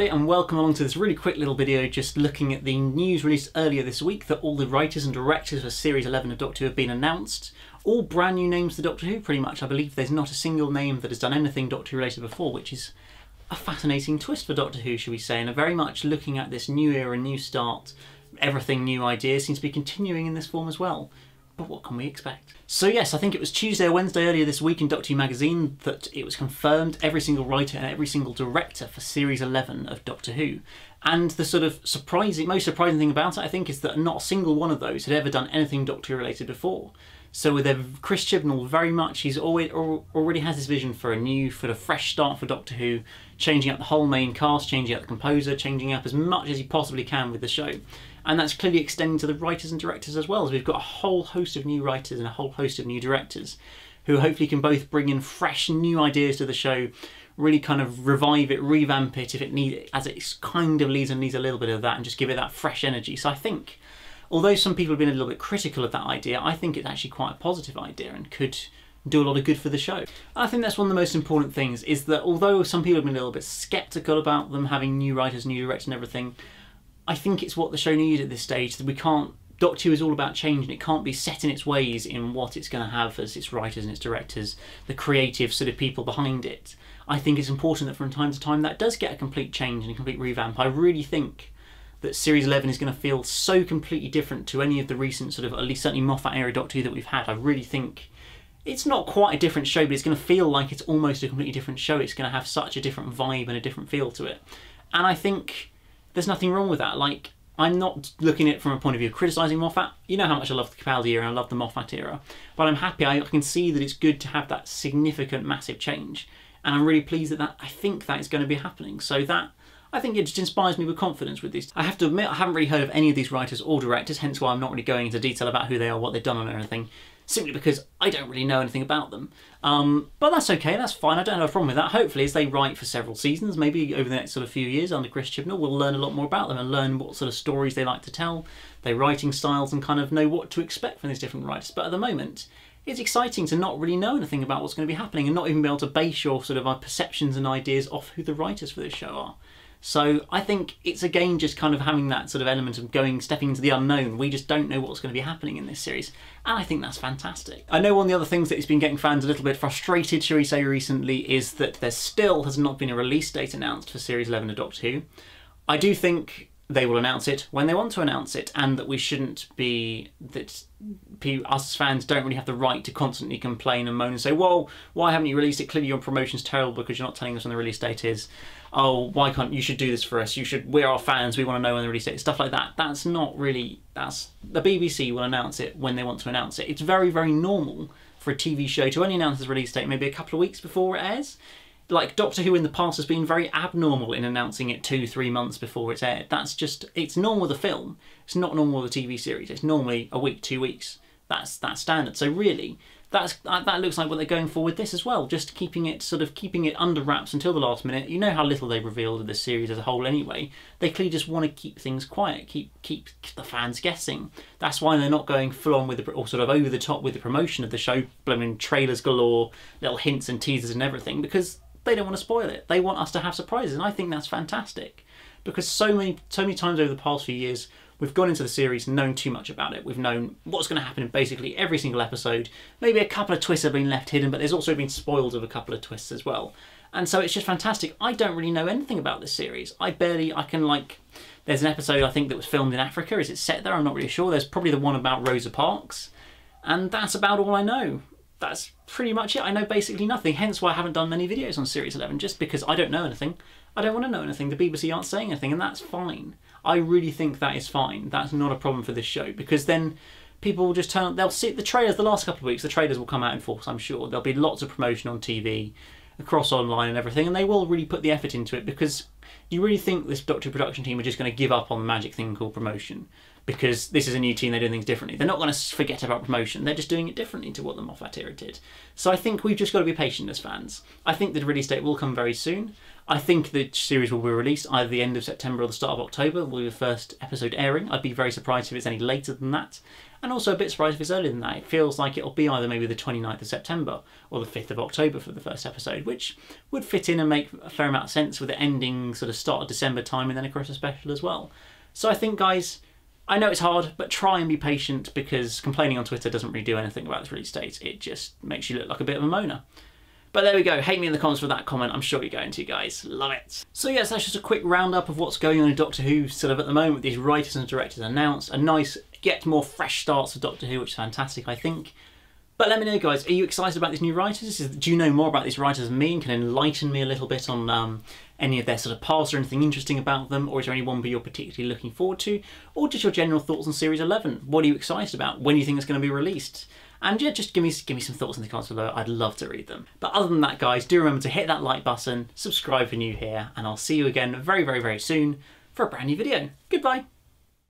everybody, and welcome along to this really quick little video just looking at the news released earlier this week that all the writers and directors for Series 11 of Doctor Who have been announced. All brand new names to Doctor Who pretty much. I believe there's not a single name that has done anything Doctor Who related before, which is a fascinating twist for Doctor Who, shall we say, and are very much looking at this new era, new start, everything new ideas seems to be continuing in this form as well. But what can we expect? So yes, I think it was Tuesday or Wednesday earlier this week in Doctor Who magazine that it was confirmed every single writer and every single director for Series 11 of Doctor Who. And the sort of most surprising thing about it, I think, is that not a single one of those had ever done anything Doctor Who related before. So with Chris Chibnall, very much, he's already has this vision for a new, for a fresh start for Doctor Who, changing up the whole main cast, changing up the composer, changing up as much as he possibly can with the show. And that's clearly extending to the writers and directors as well, as we've got a whole host of new writers and a whole host of new directors who hopefully can both bring in fresh new ideas to the show, really kind of revive it, revamp it if it needs, as it kind of needs a little bit of that, and just give it that fresh energy. So I think, although some people have been a little bit critical of that idea, I think it's actually quite a positive idea and could do a lot of good for the show. I think that's one of the most important things, is that although some people have been a little bit sceptical about them having new writers, new directors and everything, I think it's what the show needs at this stage. That we can't, Doctor Who is all about change, and it can't be set in its ways in what it's going to have as its writers and its directors, the creative sort of people behind it. I think it's important that from time to time that does get a complete change and a complete revamp. I really think that Series 11 is going to feel so completely different to any of the recent sort of, at least certainly Moffat era Doctor Who that we've had. I really think it's not quite a different show, but it's going to feel like it's almost a completely different show. It's going to have such a different vibe and a different feel to it. And I think there's nothing wrong with that. Like, I'm not looking at it from a point of view of criticising Moffat. You know how much I love the Capaldi era and I love the Moffat era. But I'm happy, I can see that it's good to have that significant, massive change. And I'm really pleased that I think that is going to be happening. So that, I think it just inspires me with confidence with these. I have to admit, I haven't really heard of any of these writers or directors, hence why I'm not really going into detail about who they are, what they've done or anything, simply because I don't really know anything about them. But that's okay, that's fine, I don't have a problem with that. Hopefully, as they write for several seasons, maybe over the next sort of few years under Chris Chibnall, we'll learn a lot more about them and learn what sort of stories they like to tell, their writing styles, and kind of know what to expect from these different writers. But at the moment, it's exciting to not really know anything about what's going to be happening and not even be able to base your sort of perceptions and ideas off who the writers for this show are. So I think it's again just kind of having that sort of element of stepping into the unknown. We just don't know what's going to be happening in this series, and I think that's fantastic. I know one of the other things that has been getting fans a little bit frustrated, shall we say, recently, is that there still has not been a release date announced for Series 11 of Doctor Who. I do think they will announce it when they want to announce it, and that we shouldn't be, that us fans don't really have the right to constantly complain and moan and say, well, why haven't you released it? Clearly your promotion's terrible because you're not telling us when the release date is. Oh, why can't you should do this for us? We're our fans, we want to know when the release date is. Stuff like that. That's not really, the BBC will announce it when they want to announce it. It's very, very normal for a TV show to only announce its release date maybe a couple of weeks before it airs. Like Doctor Who in the past has been very abnormal in announcing it 2-3 months before it's aired. That's just, it's normal with a film. It's not normal with a TV series. It's normally a week, 2 weeks. That's standard. So really, that looks like what they're going for with this as well. Just keeping it under wraps until the last minute. You know how little they've revealed of this series as a whole anyway. They clearly just want to keep things quiet, keep the fans guessing. That's why they're not going full on with or sort of over the top with the promotion of the show, blooming trailers galore, little hints and teasers and everything, because they don't want to spoil it. They want us to have surprises, and I think that's fantastic. Because so many times over the past few years, we've gone into the series and known too much about it. We've known what's going to happen in basically every single episode. Maybe a couple of twists have been left hidden, but there's also been spoiled of a couple of twists as well. And so it's just fantastic. I don't really know anything about this series. There's an episode I think that was filmed in Africa. Is it set there? I'm not really sure. There's probably the one about Rosa Parks. And that's about all I know. That's pretty much it. I know basically nothing, hence why I haven't done many videos on Series 11, just because I don't know anything. I don't want to know anything. The BBC aren't saying anything, and that's fine. I really think that is fine. That's not a problem for this show, because then people will just they'll see the trailers the last couple of weeks, the trailers will come out in force, I'm sure. There'll be lots of promotion on TV, across online and everything, and they will really put the effort into it, because you really think this Doctor Who production team are just going to give up on the magic thing called promotion? because this is a new team, they're doing things differently. They're not going to forget about promotion, they're just doing it differently to what the Moffat era did. So I think we've just got to be patient as fans. I think the release date will come very soon. I think the series will be released either the end of September or the start of October, will be the first episode airing. I'd be very surprised if it's any later than that, and also a bit surprised if it's earlier than that. It feels like it'll be either maybe the 29th of September or the 5th of October for the first episode, which would fit in and make a fair amount of sense with it ending sort of start of December time and then a Christmas special as well. So I think, guys, I know it's hard, but try and be patient, because complaining on Twitter doesn't really do anything about this release date. It just makes you look like a bit of a moaner. But there we go, hate me in the comments for that comment, I'm sure you're going to, guys. Love it. So yes, that's just a quick roundup of what's going on in Doctor Who sort of at the moment with these writers and directors announced. A nice, get more fresh starts for Doctor Who, which is fantastic, I think. But let me know, guys, are you excited about these new writers? Do you know more about these writers than me and can enlighten me a little bit on any of their sort of past or anything interesting about them? Or is there any one you're particularly looking forward to? Or just your general thoughts on Series 11? What are you excited about? When do you think it's going to be released? And yeah, just give me some thoughts in the comments below. I'd love to read them. But other than that, guys, do remember to hit that like button, subscribe if you're new here, and I'll see you again very, very, very soon for a brand new video. Goodbye.